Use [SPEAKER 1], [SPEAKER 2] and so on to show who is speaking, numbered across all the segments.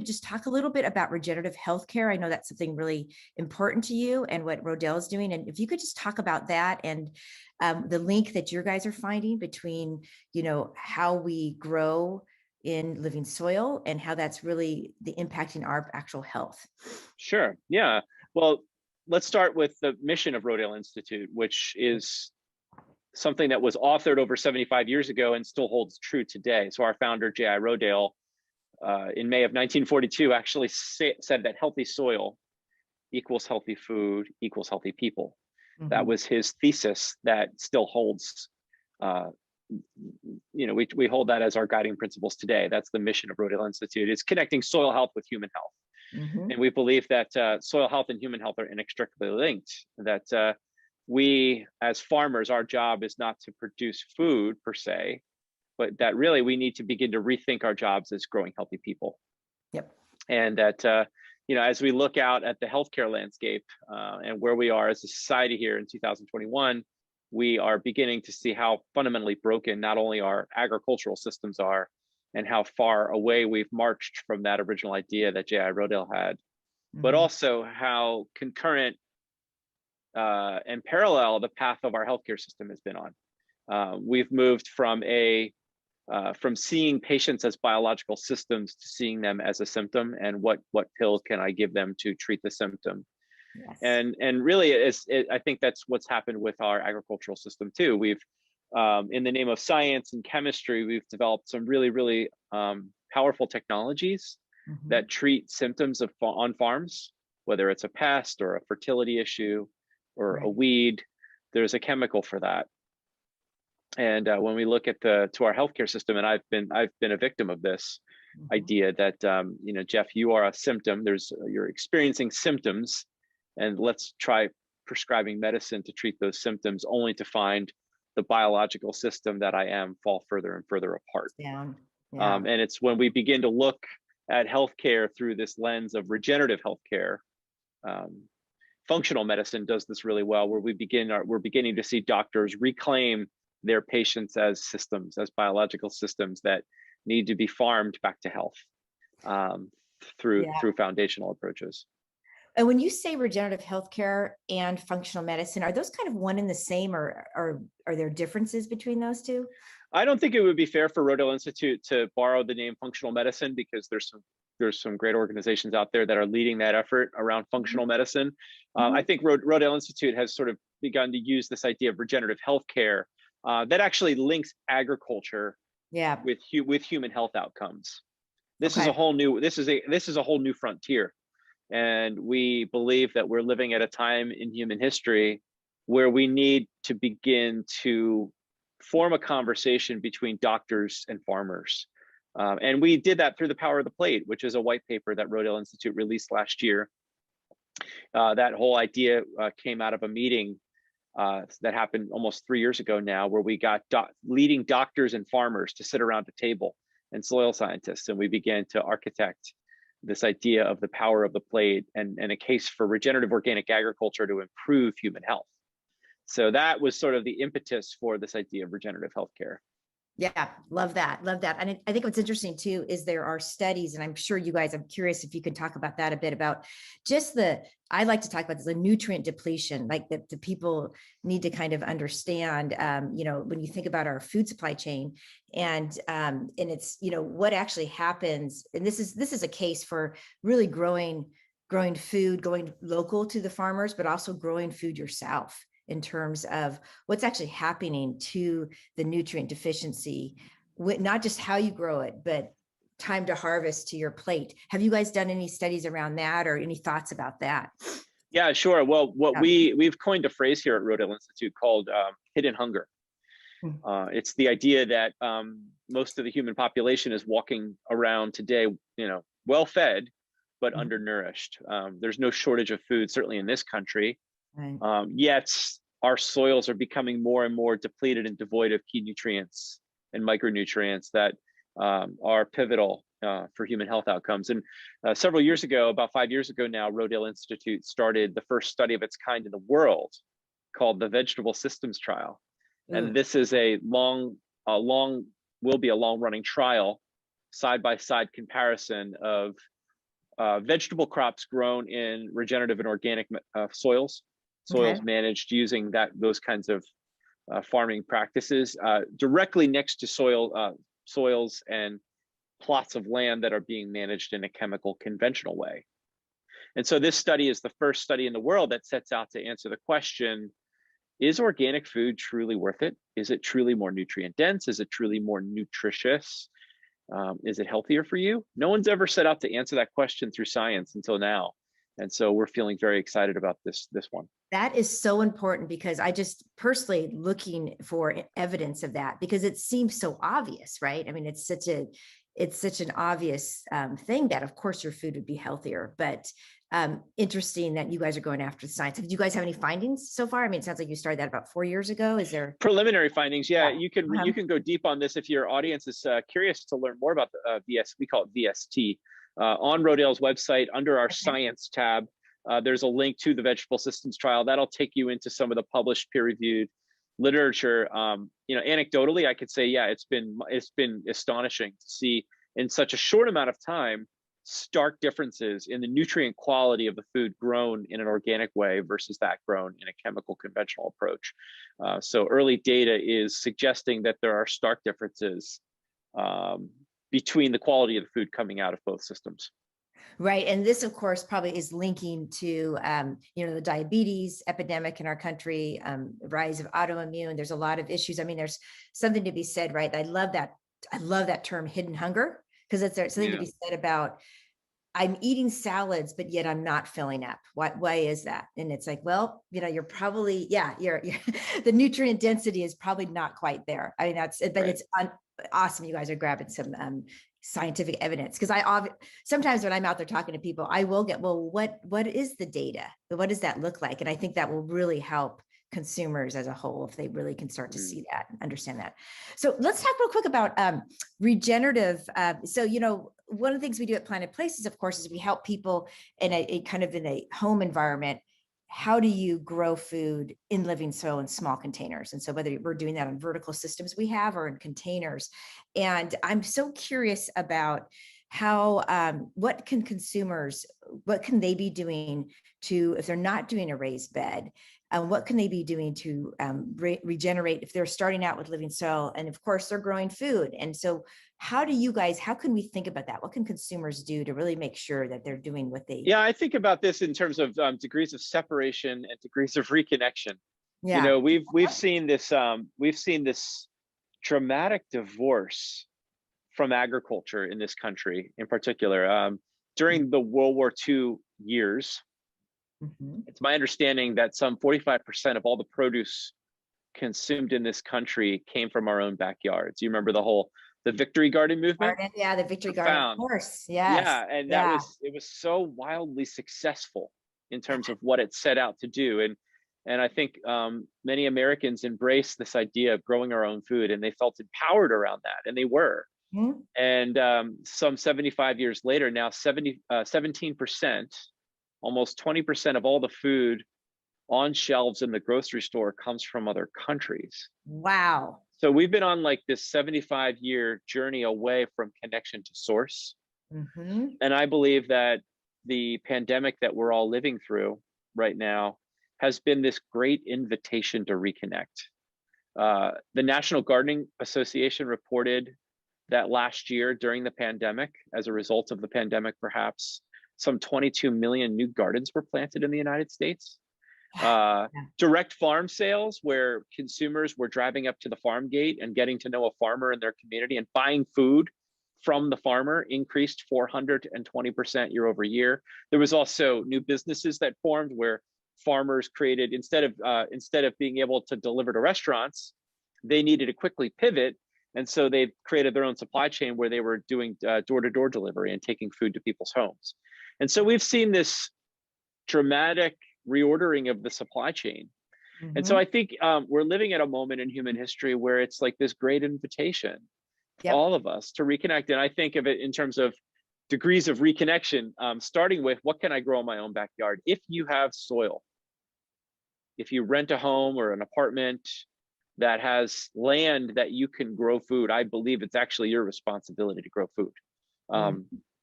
[SPEAKER 1] just talk a little bit about regenerative healthcare. I know that's something really important to you and what Rodale is doing. And if you could just talk about that and the link that you guys are finding between, how we grow in living soil and how that's really impacting our actual health.
[SPEAKER 2] Sure. Yeah. Well, let's start with the mission of Rodale Institute, which is something that was authored over 75 years ago and still holds true today. So our founder, J.I. Rodale, in May of 1942, actually said that healthy soil equals healthy food equals healthy people. Mm-hmm. That was his thesis that still holds. We hold that as our guiding principles today. That's the mission of Rodale Institute. It's connecting soil health with human health. Mm-hmm. And we believe that soil health and human health are inextricably linked, that we as farmers, our job is not to produce food per se, but that really we need to begin to rethink our jobs as growing healthy people.
[SPEAKER 1] Yep.
[SPEAKER 2] And that, as we look out at the healthcare landscape and where we are as a society here in 2021, we are beginning to see how fundamentally broken not only our agricultural systems are, and how far away we've marched from that original idea that J.I. Rodale had, mm-hmm. but also how concurrent and parallel the path of our healthcare system has been on. We've moved from seeing patients as biological systems to seeing them as a symptom, and what pills can I give them to treat the symptom. Yes. And really, I think that's what's happened with our agricultural system too. We've, in the name of science and chemistry, we've developed some really, really powerful technologies mm-hmm. that treat symptoms on farms, whether it's a pest or a fertility issue or right. a weed. There's a chemical for that. And when we look at to our healthcare system, and I've been a victim of this mm-hmm. idea that Jeff, you are a symptom. You're experiencing symptoms, and let's try prescribing medicine to treat those symptoms, only to find the biological system that I am fall further and further apart.
[SPEAKER 1] Down. Yeah.
[SPEAKER 2] And it's when we begin to look at healthcare through this lens of regenerative healthcare. Functional medicine does this really well, where we're beginning to see doctors reclaim their patients as systems, as biological systems that need to be farmed back to health through foundational approaches.
[SPEAKER 1] And when you say regenerative healthcare and functional medicine, are those kind of one and the same, or are there differences between those two?
[SPEAKER 2] I don't think it would be fair for Rodale Institute to borrow the name functional medicine, because there's some great organizations out there that are leading that effort around functional medicine. Mm-hmm. I think Rodale Institute has sort of begun to use this idea of regenerative healthcare that actually links agriculture with human health outcomes. This is a whole new frontier. And we believe that we're living at a time in human history where we need to begin to form a conversation between doctors and farmers. And we did that through The Power of the Plate, which is a white paper that Rodale Institute released last year. That whole idea came out of a meeting that happened almost 3 years ago now, where we got leading doctors and farmers to sit around a table, and soil scientists, and we began to architect this idea of the power of the plate and a case for regenerative organic agriculture to improve human health. So that was sort of the impetus for this idea of regenerative healthcare.
[SPEAKER 1] Yeah, love that. Love that. And I think what's interesting too, is there are studies, and I'm sure you guys, I'm curious if you can talk about that a bit, about just I like to talk about this, the nutrient depletion, like the people need to kind of understand, when you think about our food supply chain and it's, what actually happens. And this is a case for really growing food, going local to the farmers, but also growing food yourself, in terms of what's actually happening to the nutrient deficiency, not just how you grow it, but time to harvest to your plate. Have you guys done any studies around that, or any thoughts about that?
[SPEAKER 2] Yeah, sure. Well, we've coined a phrase here at Rodale Institute called hidden hunger. It's the idea that most of the human population is walking around today, well fed, but undernourished. There's no shortage of food, certainly in this country. Right. Yet our soils are becoming more and more depleted and devoid of key nutrients and micronutrients that are pivotal for human health outcomes. And several years ago, about 5 years ago now, Rodale Institute started the first study of its kind in the world, called the Vegetable Systems Trial. And this is will be a long running trial, side-by-side comparison of vegetable crops grown in regenerative and organic soils,
[SPEAKER 1] Okay.
[SPEAKER 2] managed using those kinds of farming practices directly next to soils and plots of land that are being managed in a chemical conventional way. And so this study is the first study in the world that sets out to answer the question, is organic food truly worth it? Is it truly more nutrient dense? Is it truly more nutritious? Is it healthier for you? No one's ever set out to answer that question through science until now. And so we're feeling very excited about this one.
[SPEAKER 1] That is so important because I just personally looking for evidence of that because it seems so obvious, right? I mean, it's such an obvious thing that of course your food would be healthier, but interesting that you guys are going after the science. Do you guys have any findings so far? I mean, it sounds like you started that about 4 years ago. Is there
[SPEAKER 2] preliminary findings? Yeah, you can
[SPEAKER 1] Uh-huh.
[SPEAKER 2] you can go deep on this if your audience is curious to learn more about the VS. We call it VST on Rodale's website under our science tab. There's a link to the vegetable systems trial that'll take you into some of the published peer-reviewed literature. Anecdotally, I could say, yeah, it's been astonishing to see in such a short amount of time stark differences in the nutrient quality of the food grown in an organic way versus that grown in a chemical conventional approach. So early data is suggesting that there are stark differences between the quality of the food coming out of both systems.
[SPEAKER 1] Right. And this, of course, probably is linking to, the diabetes epidemic in our country, rise of autoimmune. There's a lot of issues. I mean, there's something to be said, right? I love that term hidden hunger, because there's something to be said about I'm eating salads, but yet I'm not filling up. Why is that? And it's like, well, you're probably, you're the nutrient density is probably not quite there. I mean, but right. It's awesome. You guys are grabbing some scientific evidence, because sometimes when I'm out there talking to people, I will get, well, what is the data? What does that look like? And I think that will really help consumers as a whole if they really can start to see that and understand that. So let's talk real quick about regenerative. One of the things we do at Planet Places, of course, is we help people in a kind of in a home environment. How do you grow food in living soil in small containers? And so whether we're doing that on vertical systems we have or in containers. And I'm so curious about how, what can they be doing to, if they're not doing a raised bed, what can they be doing to regenerate if they're starting out with living soil? And of course, they're growing food. And so how can we think about that? What can consumers do to really make sure that they're doing what they...
[SPEAKER 2] Yeah, I think about this in terms of degrees of separation and degrees of reconnection.
[SPEAKER 1] Yeah.
[SPEAKER 2] We've seen this dramatic divorce from agriculture in this country, in particular. During the World War II years, it's my understanding that some 45% of all the produce consumed in this country came from our own backyards. You remember the Victory Garden movement?
[SPEAKER 1] Yeah, the Victory Garden, of course. Yes.
[SPEAKER 2] Yeah, and it was so wildly successful in terms of what it set out to do. And I think many Americans embraced this idea of growing our own food, and they felt empowered around that, and they were. Mm-hmm. And some 75 years later, now 17%, almost 20% of all the food on shelves in the grocery store comes from other countries.
[SPEAKER 1] Wow.
[SPEAKER 2] So we've been on like this 75-year journey away from connection to source. Mm-hmm. And I believe that the pandemic that we're all living through right now has been this great invitation to reconnect. The National Gardening Association reported that last year during the pandemic, as a result of the pandemic, perhaps some 22 million new gardens were planted in the United States. Direct farm sales, where consumers were driving up to the farm gate and getting to know a farmer in their community and buying food from the farmer, increased 420% year over year. There was also new businesses that formed where farmers created, instead of being able to deliver to restaurants, they needed to quickly pivot. And so they created their own supply chain where they were doing door-to-door delivery and taking food to people's homes. And so we've seen this dramatic reordering of the supply chain. Mm-hmm. And so I think we're living at a moment in human history where it's like this great invitation for all of us to reconnect. And I think of it in terms of degrees of reconnection, starting with what can I grow in my own backyard? If you have soil, if you rent a home or an apartment that has land that you can grow food, I believe it's actually your responsibility to grow food.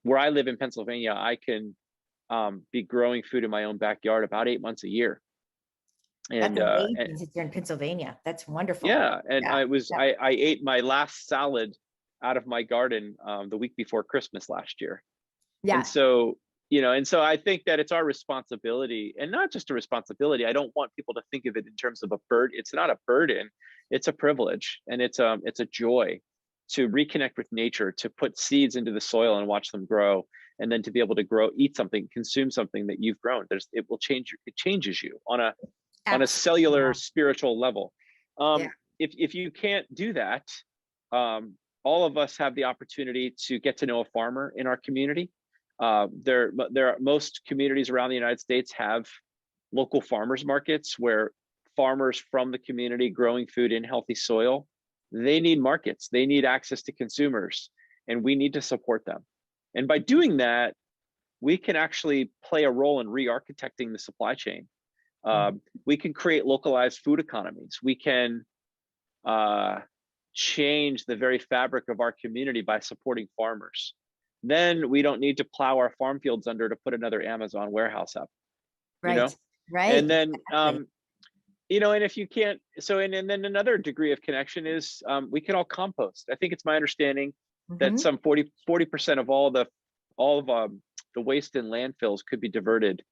[SPEAKER 2] where I live in Pennsylvania, I can be growing food in my own backyard about 8 months a year.
[SPEAKER 1] That's
[SPEAKER 2] And
[SPEAKER 1] amazing since you're in Pennsylvania. That's wonderful.
[SPEAKER 2] yeah, and
[SPEAKER 1] Yeah. Yeah.
[SPEAKER 2] I ate my last salad out of my garden the week before Christmas last year. And
[SPEAKER 1] Yeah.
[SPEAKER 2] so, and so I think that it's our responsibility, and not just a responsibility. I don't want people to think of it in terms of a burden. It's not a burden. It's a privilege, and it's a joy to reconnect with nature, to put seeds into the soil and watch them grow, and then to be able to eat something, consume something that you've grown. It changes you on a
[SPEAKER 1] Absolutely.
[SPEAKER 2] cellular, spiritual level.
[SPEAKER 1] Yeah.
[SPEAKER 2] If you can't do that, all of us have the opportunity to get to know a farmer in our community. There are most communities around the United States have local farmers markets where farmers from the community growing food in healthy soil, they need markets, they need access to consumers, and we need to support them. And by doing that, we can actually play a role in re-architecting the supply chain. We can create localized food economies. We can change the very fabric of our community by supporting farmers. Then we don't need to plow our farm fields under to put another Amazon warehouse up,
[SPEAKER 1] Right. Right.
[SPEAKER 2] And then,
[SPEAKER 1] Exactly.
[SPEAKER 2] and if you can't, and then another degree of connection is we can all compost. I think it's my understanding that
[SPEAKER 1] Mhm.
[SPEAKER 2] some 40% of all of the waste in landfills could be diverted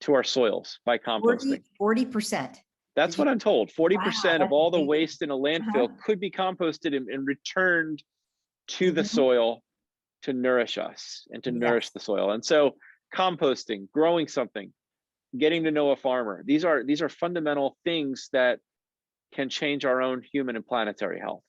[SPEAKER 2] to our soils by composting.
[SPEAKER 1] 40%. Did
[SPEAKER 2] That's
[SPEAKER 1] you?
[SPEAKER 2] what I'm told.
[SPEAKER 1] Wow,
[SPEAKER 2] 40% of
[SPEAKER 1] that's
[SPEAKER 2] all the
[SPEAKER 1] amazing.
[SPEAKER 2] waste in a
[SPEAKER 1] Uh-huh.
[SPEAKER 2] landfill could be composted and returned to the
[SPEAKER 1] Mhm.
[SPEAKER 2] soil to nourish us and to nourish
[SPEAKER 1] Yes.
[SPEAKER 2] the soil. And so composting, growing something, getting to know a farmer, these are fundamental things that can change our own human and planetary health.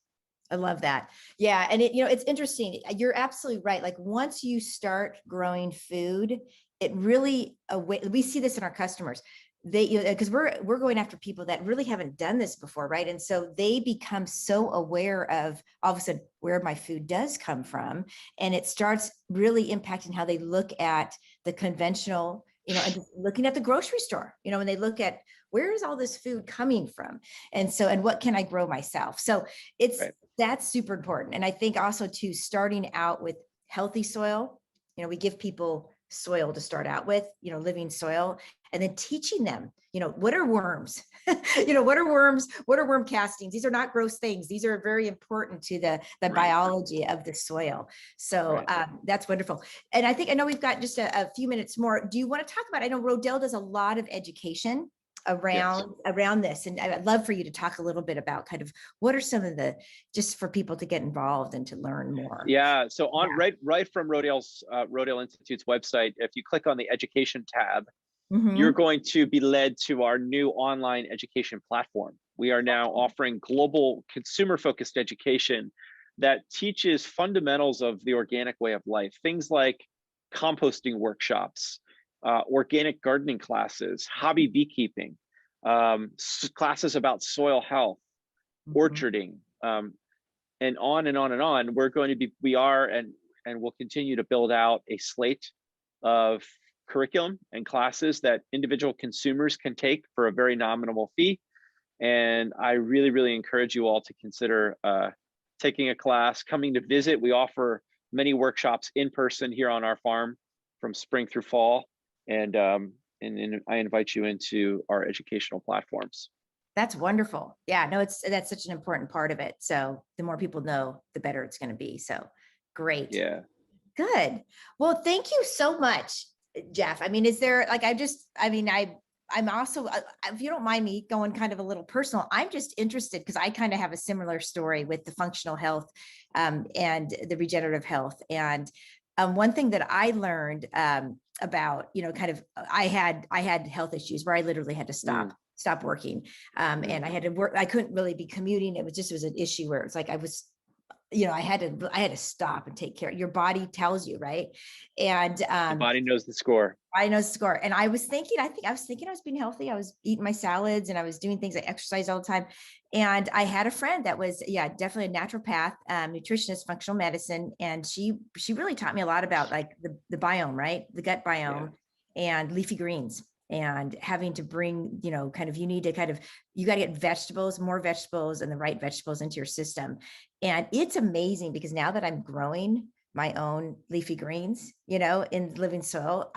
[SPEAKER 1] I love that. Yeah. And it's interesting. You're absolutely right. Like once you start growing food, it really, we see this in our customers. Because we're going after people that really haven't done this before, right? And so they become so aware of all of a sudden where my food does come from, and it starts really impacting how they look at the conventional, and just looking at the grocery store, when they look at where is all this food coming from, and what can I grow myself? So
[SPEAKER 2] Right.
[SPEAKER 1] that's super important. And I think also too, starting out with healthy soil, we give people soil to start out with, living soil, and then teaching them, what are worms? What are worms? What are worm castings? These are not gross things. These are very important to the
[SPEAKER 2] Right.
[SPEAKER 1] biology of the soil. So
[SPEAKER 2] Right.
[SPEAKER 1] that's wonderful. And I know we've got just a few minutes more. Do you want to talk about, I know Rodale does a lot of education
[SPEAKER 2] Yes.
[SPEAKER 1] around this, and I'd love for you to talk a little bit about kind of what are some of the, just for people to get involved and to learn more.
[SPEAKER 2] Yeah. So on
[SPEAKER 1] Yeah.
[SPEAKER 2] right from Rodale Institute's website, if you click on the education tab, you're
[SPEAKER 1] Mm-hmm.
[SPEAKER 2] going to be led to our new online education platform. We are now offering global consumer-focused education that teaches fundamentals of the organic way of life, things like composting workshops, organic gardening classes, hobby beekeeping, classes about soil health,
[SPEAKER 1] Mm-hmm.
[SPEAKER 2] orcharding, and on and on and on. We are and will continue to build out a slate of curriculum and classes that individual consumers can take for a very nominal fee. And I really, really encourage you all to consider taking a class, coming to visit. We offer many workshops in person here on our farm from spring through fall. And I invite you into our educational platforms.
[SPEAKER 1] That's wonderful. Yeah, no, that's such an important part of it. So the more people know, the better it's going to be. So great.
[SPEAKER 2] Yeah.
[SPEAKER 1] Good. Well, thank you so much, Jeff. I mean, is there like, I'm also, if you don't mind me going kind of a little personal, I'm just interested because I kind of have a similar story with the functional health and the regenerative health. And one thing that I learned about, kind of, I had health issues where I literally had to stop working. And I had to work, I couldn't really be commuting. It was an issue where it's like, I was, I had to stop and take care. Your body tells you, right? And
[SPEAKER 2] The body knows the score.
[SPEAKER 1] I know score. And I was thinking I was being healthy. I was eating my salads and I was doing things. I exercised all the time. And I had a friend that was, definitely a naturopath, nutritionist, functional medicine. And she really taught me a lot about like the biome, right? The gut biome and leafy greens. And having to bring, you got to get vegetables, more vegetables and the right vegetables into your system. And it's amazing because now that I'm growing my own leafy greens, in living soil.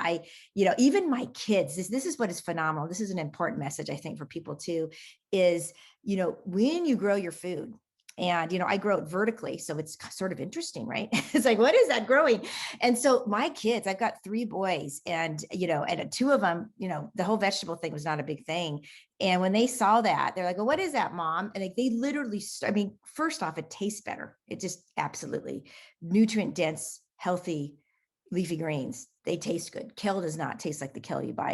[SPEAKER 1] Even my kids, this is what is phenomenal. This is an important message, I think, for people too, is, when you grow your food, and, I grow it vertically. So it's sort of interesting, right? It's like, what is that growing? And so my kids, I've got 3 boys, and, and 2 of them, the whole vegetable thing was not a big thing. And when they saw that, they're like, well, what is that, Mom? And they literally, first off, it tastes better. It just absolutely nutrient dense, healthy leafy greens. They taste good. Kale does not taste like the kale you buy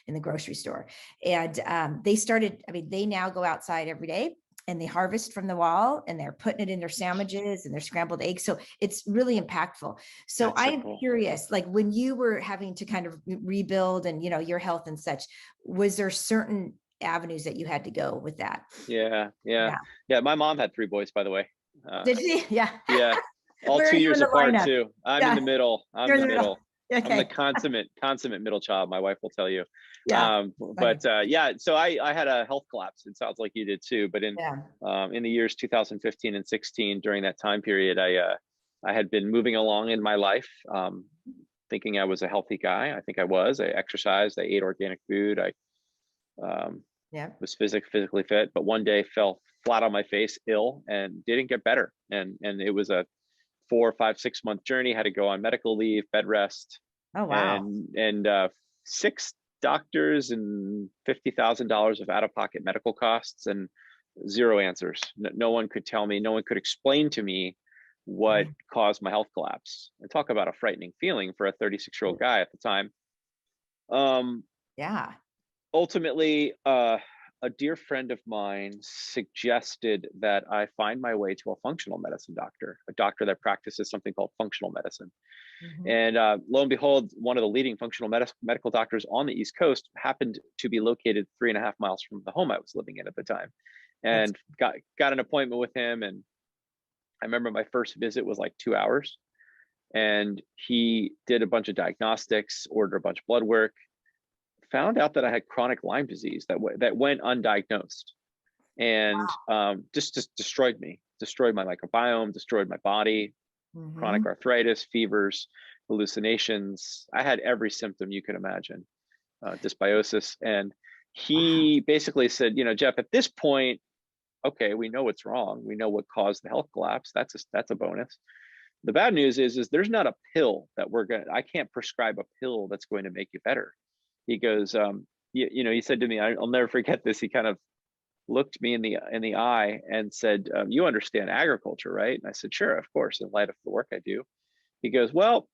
[SPEAKER 1] in the grocery store. And they started, they now go outside every day and they harvest from the wall, and they're putting it in their sandwiches and their scrambled eggs. So it's really impactful. So
[SPEAKER 2] That's so
[SPEAKER 1] I'm
[SPEAKER 2] cool.
[SPEAKER 1] curious, like when you were having to kind of rebuild and, your health and such, was there certain avenues that you had to go with that?
[SPEAKER 2] Yeah.
[SPEAKER 1] Yeah.
[SPEAKER 2] My mom had 3 boys, by the way.
[SPEAKER 1] Did she? Yeah.
[SPEAKER 2] Yeah. All
[SPEAKER 1] Where
[SPEAKER 2] 2
[SPEAKER 1] are you in
[SPEAKER 2] years
[SPEAKER 1] the
[SPEAKER 2] apart
[SPEAKER 1] lineup?
[SPEAKER 2] too. I'm in
[SPEAKER 1] Yeah.
[SPEAKER 2] the middle.
[SPEAKER 1] You're in the middle.
[SPEAKER 2] I'm the
[SPEAKER 1] Okay.
[SPEAKER 2] consummate middle child. My wife will tell you.
[SPEAKER 1] Yeah.
[SPEAKER 2] Yeah. So I had a health collapse. It sounds like you did too. But
[SPEAKER 1] Yeah.
[SPEAKER 2] in the years 2015 and 16, during that time period, I had been moving along in my life, thinking I was a healthy guy. I think I was. I exercised. I ate organic food. I was physically fit. But one day fell flat on my face, ill, and didn't get better. And it was a 4, 5, 6 month journey. Had to go on medical leave, bed rest.
[SPEAKER 1] Oh, wow.
[SPEAKER 2] And 6 doctors and $50,000 of out-of-pocket medical costs and 0 answers. No one could tell me, no one could explain to me what caused my health collapse. And talk about a frightening feeling for a 36-year-old guy at the time.
[SPEAKER 1] Yeah.
[SPEAKER 2] Ultimately, a dear friend of mine suggested that I find my way to a functional medicine doctor, a doctor that practices something called functional medicine. And lo and behold, one of the leading functional medical doctors on the East Coast happened to be located 3.5 miles from the home I was living in at the time, and got an appointment with him. And I remember my first visit was like 2 hours, and he did a bunch of diagnostics, ordered a bunch of blood work, found out that I had chronic Lyme disease that went undiagnosed, and just destroyed me, destroyed my microbiome, destroyed my body. Chronic arthritis, fevers, hallucinations. I had every symptom you could imagine, dysbiosis. And he basically said, Jeff, at this point, okay, we know what's wrong. We know what caused the health collapse. That's a bonus. The bad news is there's not a pill that I can't prescribe a pill that's going to make you better. He goes, he said to me, I'll never forget this. He kind of looked me in the eye and said, you understand agriculture, right? And I said, sure, of course, in light of the work I do. He goes, well,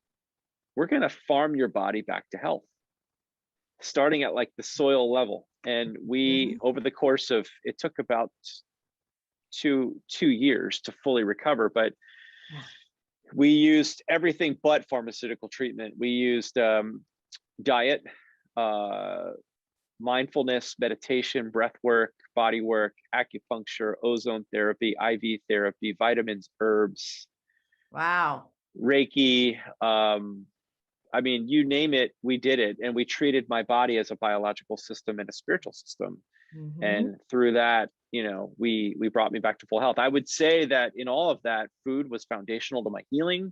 [SPEAKER 2] we're going to farm your body back to health, starting at like the soil level. And we, over the course of, it took about two years to fully recover, but we used everything but pharmaceutical treatment. We used diet, mindfulness, meditation, breath work, body work, acupuncture, ozone therapy, IV therapy, vitamins, herbs.
[SPEAKER 1] Wow.
[SPEAKER 2] Reiki. You name it, we did it. And we treated my body as a biological system and a spiritual system. And through that, we brought me back to full health. I would say that in all of that, food was foundational to my healing.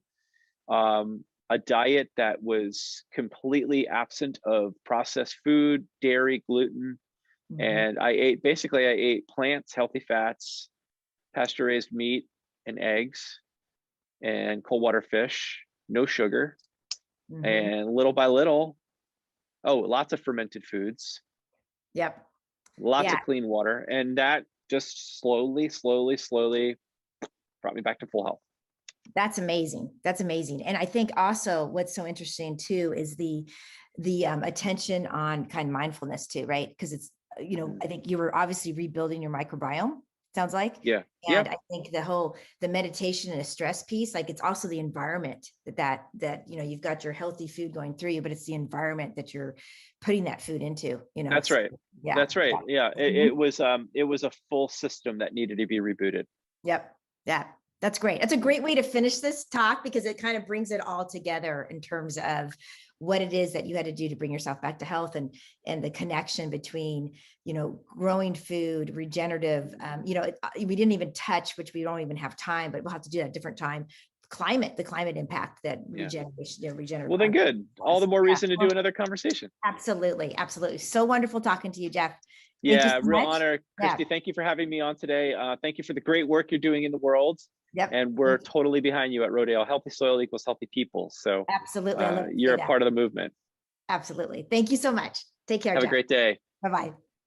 [SPEAKER 2] A diet that was completely absent of processed food, dairy, gluten. And I ate plants, healthy fats, pasture raised meat and eggs, and cold water fish, no sugar. And little by little, lots of fermented foods.
[SPEAKER 1] Yep.
[SPEAKER 2] Lots of clean water. And that just slowly brought me back to full health.
[SPEAKER 1] That's amazing. That's amazing. And I think also what's so interesting too is the attention on kind of mindfulness too, right? Because it's, I think you were obviously rebuilding your microbiome, sounds like.
[SPEAKER 2] Yeah.
[SPEAKER 1] And I think the meditation and a stress piece, like it's also the environment that you've got your healthy food going through you, but it's the environment that you're putting that food into,
[SPEAKER 2] That's right.
[SPEAKER 1] Yeah.
[SPEAKER 2] That's right. Yeah. It was a full system that needed to be rebooted.
[SPEAKER 1] Yep. Yeah. That's great. That's a great way to finish this talk, because it kind of brings it all together in terms of what it is that you had to do to bring yourself back to health, and the connection between, growing food, regenerative, we didn't even touch, which we don't even have time, but we'll have to do that a different time, the climate impact that regenerative.
[SPEAKER 2] Well, then good. All the more reason to do
[SPEAKER 1] Well,
[SPEAKER 2] another conversation.
[SPEAKER 1] absolutely. Absolutely. So wonderful talking to you, Jeff. Thank you
[SPEAKER 2] Yeah,
[SPEAKER 1] so
[SPEAKER 2] real
[SPEAKER 1] much.
[SPEAKER 2] honor. Christy,
[SPEAKER 1] Yeah.
[SPEAKER 2] thank you for having me on today. Thank you for the great work you're doing in the world.
[SPEAKER 1] Yep.
[SPEAKER 2] And we're totally behind you at Rodale. Healthy soil equals healthy people. So
[SPEAKER 1] Absolutely. I love to
[SPEAKER 2] you're
[SPEAKER 1] say
[SPEAKER 2] a
[SPEAKER 1] that.
[SPEAKER 2] part of the movement.
[SPEAKER 1] Absolutely. Thank you so much. Take care,
[SPEAKER 2] Have a
[SPEAKER 1] Jeff.
[SPEAKER 2] great day.
[SPEAKER 1] Bye-bye.